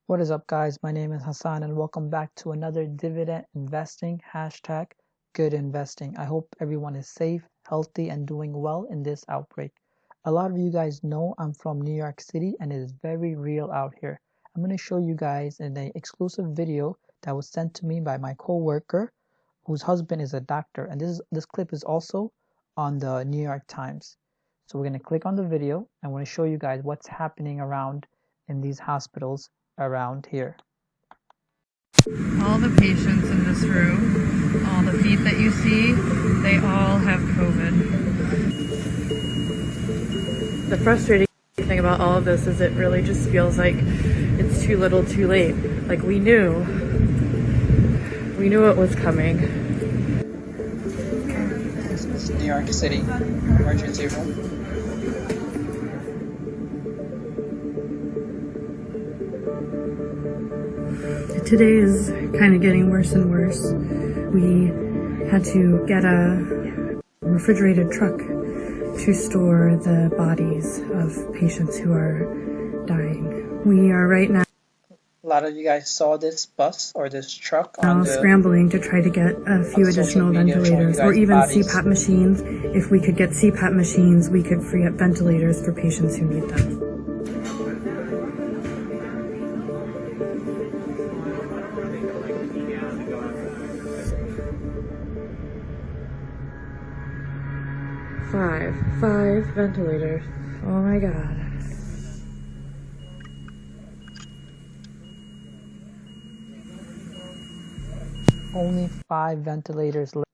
What is up, guys? My name is Hassan and welcome back to another dividend investing hashtag good investing. I hope everyone is safe, healthy, and doing well in this outbreak. A lot of you guys know I'm from New York City and it is very real out here. I'm going to show you guys in an exclusive video that was sent to me by my co-worker whose husband is a doctor, and this clip is also on the New York Times. So we're going to click on the video and we're going to show you guys what's happening around in these hospitals around here. All the patients in this room, all the feet that you see, they all have COVID. The frustrating thing about all of this is it really just feels like it's too little too late. Like we knew it was coming. This is New York City emergency room. Today is kind of getting worse and worse. We had to get a refrigerated truck to store the bodies of patients who are dying. We are right now A lot of you guys saw this bus or this truck scrambling to try to get a few additional ventilators or even CPAP machines. If we could get CPAP machines, we could free up ventilators for patients who need them. Five ventilators. Oh my God. Only 5 ventilators left.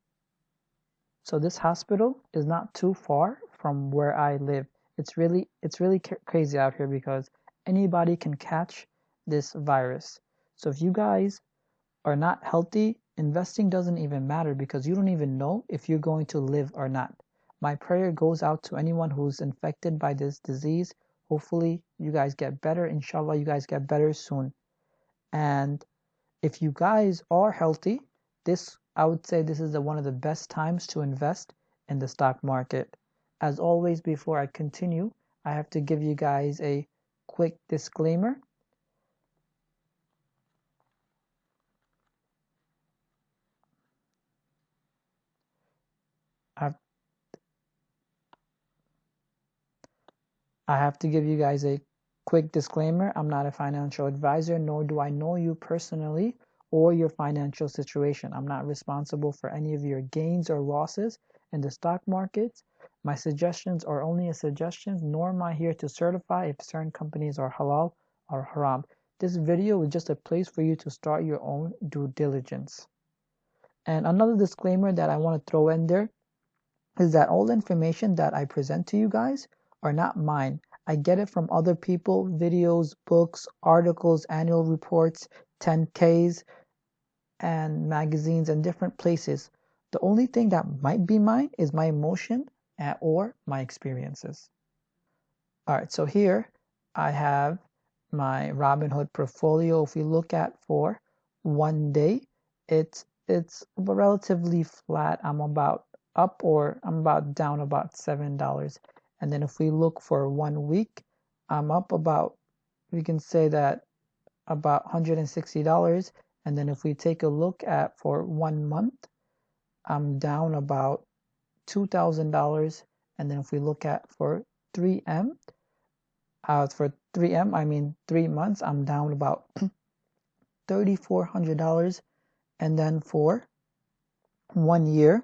So this hospital is not too far from where I live. It's really crazy out here because anybody can catch this virus. So if you guys are not healthy, investing doesn't even matter because you don't even know if you're going to live or not. My prayer goes out to anyone who's infected by this disease. Hopefully you guys get better. Inshallah, you guys get better soon. And if you guys are healthy, I would say this is one of the best times to invest in the stock market. As always, before I continue, I have to give you guys a quick disclaimer. I have to give you guys a quick disclaimer. I'm not a financial advisor, nor do I know you personally or your financial situation. I'm not responsible for any of your gains or losses in the stock markets. My suggestions are only a suggestion, nor am I here to certify if certain companies are halal or haram. This video is just a place for you to start your own due diligence. And another disclaimer that I want to throw in there is that all the information that I present to you guys are not mine. I get it from other people, videos, books, articles, annual reports, 10Ks, and magazines and different places. The only thing that might be mine is my emotion or my experiences. All right, so here I have my Robinhood portfolio. If we look at for one day, it's relatively flat. I'm about up or I'm about down about $7. And then if we look for 1 week, I'm up about, we can say that about $160. And then if we take a look at for 1 month, I'm down about $2,000. And then if we look at for 3M, I mean 3 months, I'm down about $3,400. And then for 1 year,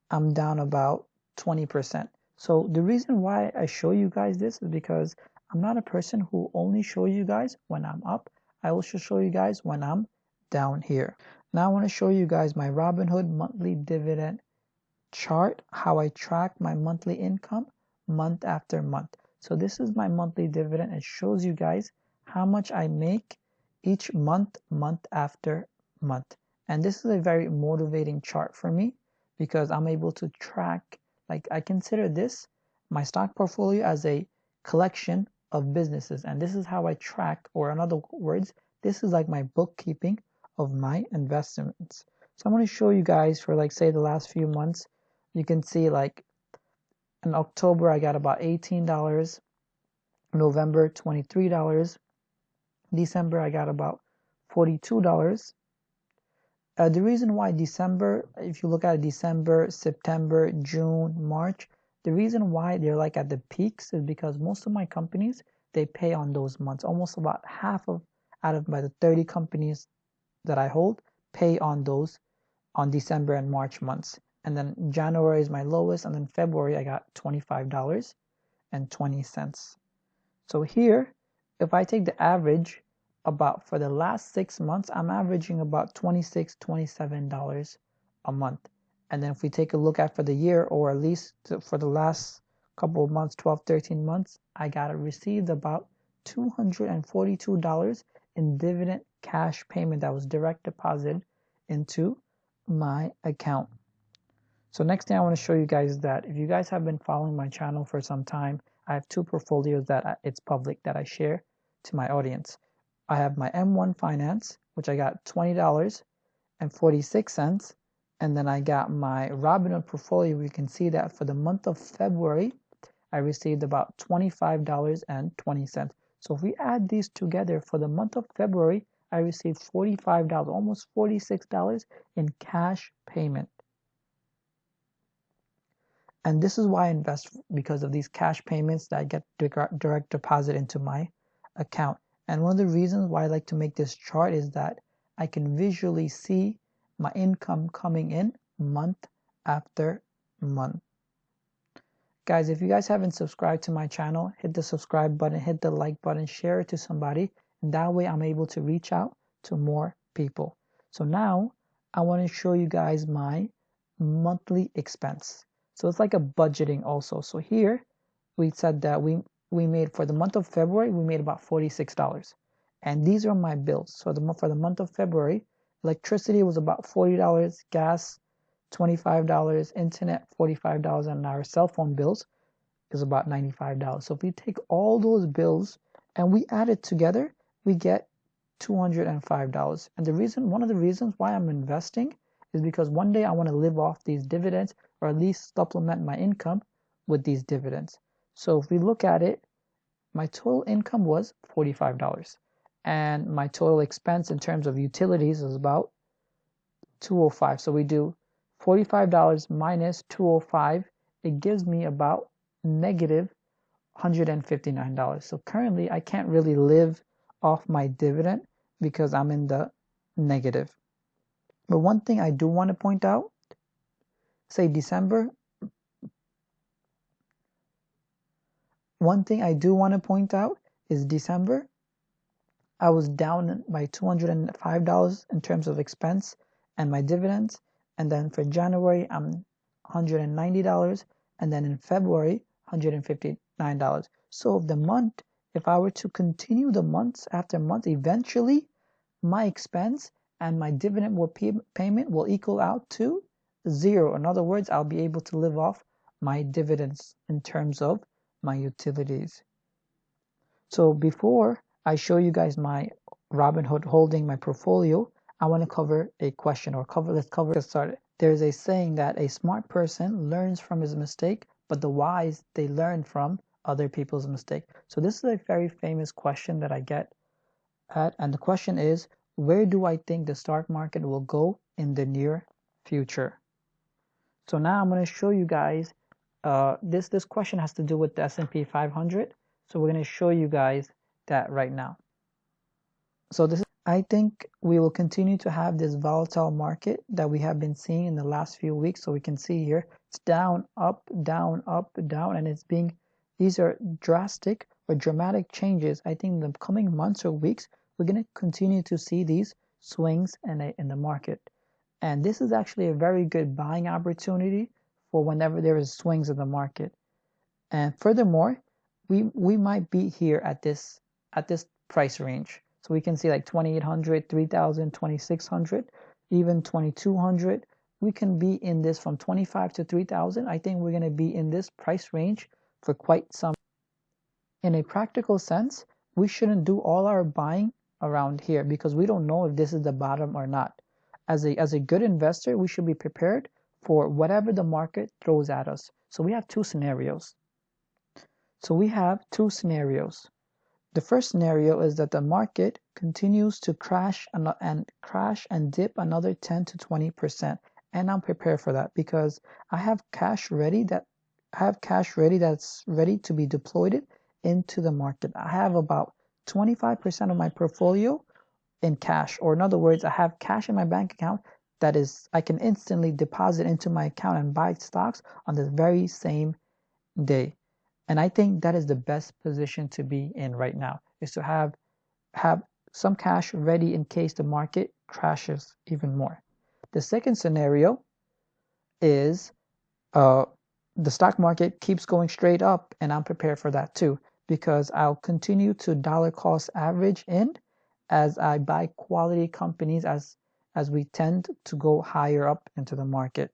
I'm down about 20%. So the reason why I show you guys this is because I'm not a person who only show you guys when I'm up. I also show you guys when I'm down here. Now I want to show you guys my Robinhood monthly dividend chart, how I track my monthly income month after month. So this is my monthly dividend. It shows you guys how much I make each month after month. And this is a very motivating chart for me because I'm able to track, like I consider this, my stock portfolio, as a collection of businesses. And this is how I track, or in other words, this is like my bookkeeping of my investments. So I'm going to show you guys for, like, say the last few months. You can see, like, in October I got about $18. November, $23. December, I got about $42. The reason why December, if you look at December, September, June, March, the reason why they're like at the peaks is because most of my companies, they pay on those months. Almost about half of out of by the 30 companies that I hold pay on those on December and March months. And then January is my lowest, and then February I got $25.20. So here, if I take the average, about for the last 6 months, I'm averaging about $26, $27 a month. And then if we take a look at for the year, or at least for the last couple of months, 12, 13 months, I got received about $242 in dividend cash payment that was direct deposited into my account. So next thing I want to show you guys is that if you guys have been following my channel for some time, I have two portfolios that it's public that I share to my audience. I have my M1 Finance, which I got $20.46, and then I got my Robinhood Portfolio. You can see that for the month of February, I received about $25.20. So if we add these together, for the month of February, I received $45, almost $46 in cash payment. And this is why I invest, because of these cash payments that I get direct deposit into my account. And one of the reasons why I like to make this chart is that I can visually see my income coming in month after month. Guys, if you guys haven't subscribed to my channel, hit the subscribe button, hit the like button, share it to somebody, and that way I'm able to reach out to more people. So now I want to show you guys my monthly expense. So it's like a budgeting also. So here we said that we made, for the month of February, we made about $46. And these are my bills. So for the month of February, electricity was about $40, gas $25, internet $45, and our cell phone bills is about $95. So if we take all those bills and we add it together, we get $205. And one of the reasons why I'm investing is because one day I want to live off these dividends, or at least supplement my income with these dividends. So if we look at it, my total income was $45, and my total expense in terms of utilities is about $205. So we do $45 minus $205, it gives me about negative $159. So currently I can't really live off my dividend because I'm in the negative. But one thing I do want to point out, say December, one thing I do want to point out is December, I was down by $205 in terms of expense and my dividends. And then for January, I'm $190. And then in February, $159. So if I were to continue the months after month, eventually my expense and my dividend payment will equal out to zero. In other words, I'll be able to live off my dividends in terms of my utilities. So before I show you guys my Robinhood holding, my portfolio, I want to cover a question, let's get started. There's a saying that a smart person learns from his mistake, but the wise, they learn from other people's mistake. So this is a very famous question that I get at, and the question is, where do I think the stock market will go in the near future? So now I'm going to show you guys, this question has to do with the S&P 500. So we're going to show you guys that right now. So I think we will continue to have this volatile market that we have been seeing in the last few weeks. So we can see here, it's down, up, down, up, down, and these are drastic or dramatic changes. I think in the coming months or weeks, we're going to continue to see these swings in the market. And this is actually a very good buying opportunity for whenever there is swings in the market. And furthermore, we might be here at this price range. So we can see like 2,800, 3,000, 2,600, even 2,200. We can be in this from 25 to 3,000. I think we're going to be in this price range for quite some. In a practical sense, we shouldn't do all our buying around here because we don't know if this is the bottom or not. As a good investor, we should be prepared for whatever the market throws at us. So we have two scenarios. So we have two scenarios. The first scenario is that the market continues to crash and dip another 10 to 20%. And I'm prepared for that because I have cash ready that's ready to be deployed into the market. I have about 25% of my portfolio in cash, or in other words, I have cash in my bank account that is I can instantly deposit into my account and buy stocks on the very same day. And I think that is the best position to be in right now, is to have some cash ready in case the market crashes even more. The second scenario is the stock market keeps going straight up, and I'm prepared for that too, because I'll continue to dollar cost average in as I buy quality companies as we tend to go higher up into the market.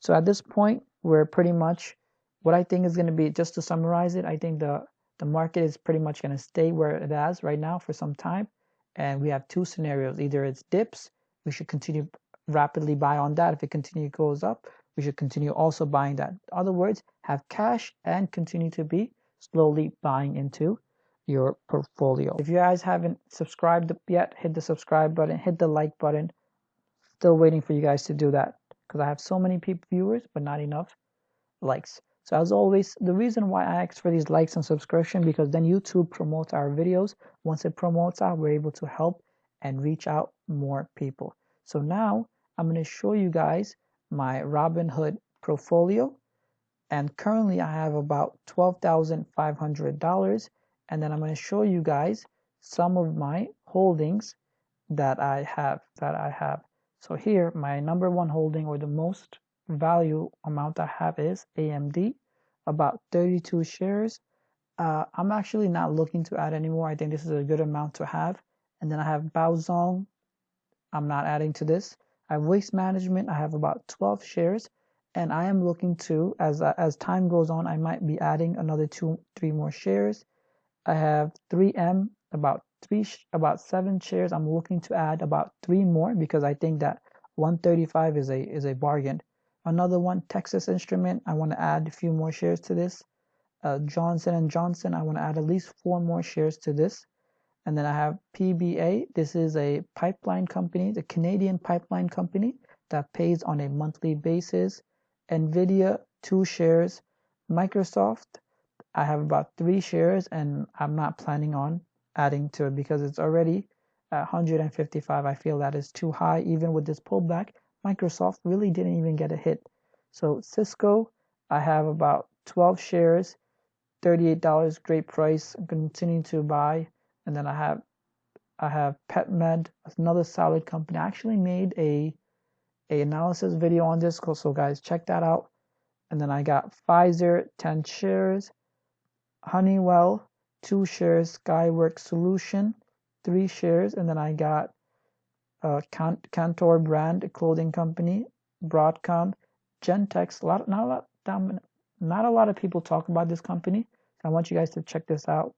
So at this point, we're pretty much what I think is going to be, just to summarize it, I think the market is pretty much going to stay where it is right now for some time. And we have two scenarios. Either it's dips, we should continue rapidly buy on that. If it continue goes up, we should continue also buying that. In other words, have cash and continue to be slowly buying into your portfolio. If you guys haven't subscribed yet, hit the subscribe button, hit the like button. Still waiting for you guys to do that because I have so many viewers, but not enough likes. So as always, the reason why I ask for these likes and subscription, because then YouTube promotes our videos. Once it promotes out, we're able to help and reach out more people. So now I'm going to show you guys my Robinhood portfolio. And currently I have about $12,500. And then I'm going to show you guys some of my holdings that I have. So here, my number one holding, or the most value amount I have, is AMD, about 32 shares. I'm actually not looking to add anymore. I think this is a good amount to have. And then I have Baozong. I'm not adding to this. I have Waste Management. I have about 12 shares. And I am looking to, as time goes on, I might be adding another 3 more shares. I have 3M, about 7 shares. I'm looking to add about 3 more because I think that 135 is a bargain. Another one, Texas Instrument, I want to add a few more shares to this. Johnson & Johnson, I want to add at least 4 more shares to this. And then I have PBA. This is a pipeline company, the Canadian pipeline company that pays on a monthly basis. Nvidia, 2 shares. Microsoft, I have about 3 shares, and I'm not planning on adding to it because it's already at 155. I feel that is too high. Even with this pullback, Microsoft really didn't even get a hit. So Cisco, I have about 12 shares, $38, great price. I'm continuing to buy. And then I have PetMed, another solid company. I actually made a analysis video on this, so guys, check that out. And then I got Pfizer, 10 shares. Honeywell, 2 shares. Skyworks Solution, 3 shares. And then I got Cantor Brand, a clothing company. Broadcom, Gentex. Not a lot of people talk about this company. I want you guys to check this out.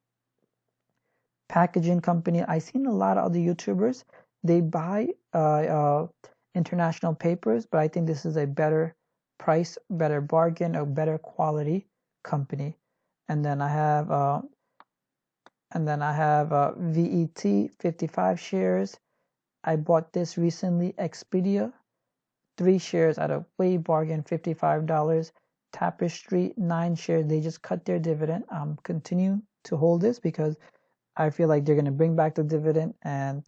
Packaging company. I've seen a lot of other YouTubers. They buy international papers, but I think this is a better price, better bargain, or better quality company. And then I have VET, 55 shares. I bought this recently. Expedia, 3 shares at a way bargain, $55. Tapestry, 9 shares. They just cut their dividend. I'm continuing to hold this because I feel like they're going to bring back the dividend, and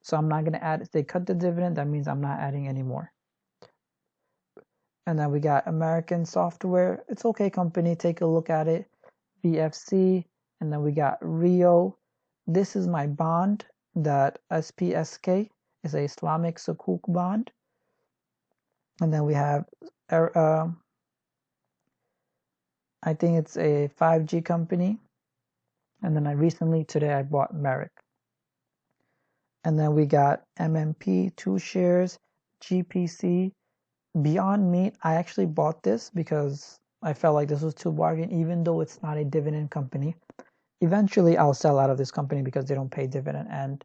so I'm not going to add. If they cut the dividend, that means I'm not adding anymore. And then we got American Software. It's okay company. Take a look at it. BFC. And then we got Rio. This is my bond, that SPSK is a Islamic Sukuk bond. And then we have, I think it's a 5G company. And then today I bought Merrick. And then we got MMP, 2 shares, GPC, Beyond Meat. I actually bought this because I felt like this was too bargain, even though it's not a dividend company. Eventually, I'll sell out of this company because they don't pay dividend. And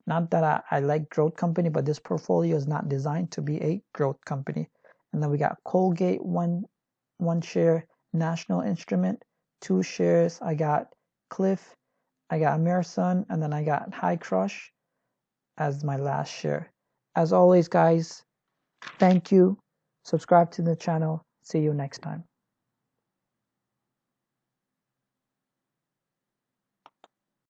not that I like growth company, but this portfolio is not designed to be a growth company. And then we got Colgate, one share, National Instrument, 2 shares. I got Cliff, I got Amirson, and then I got High Crush as my last share. As always, guys, thank you. Subscribe to the channel. See you next time.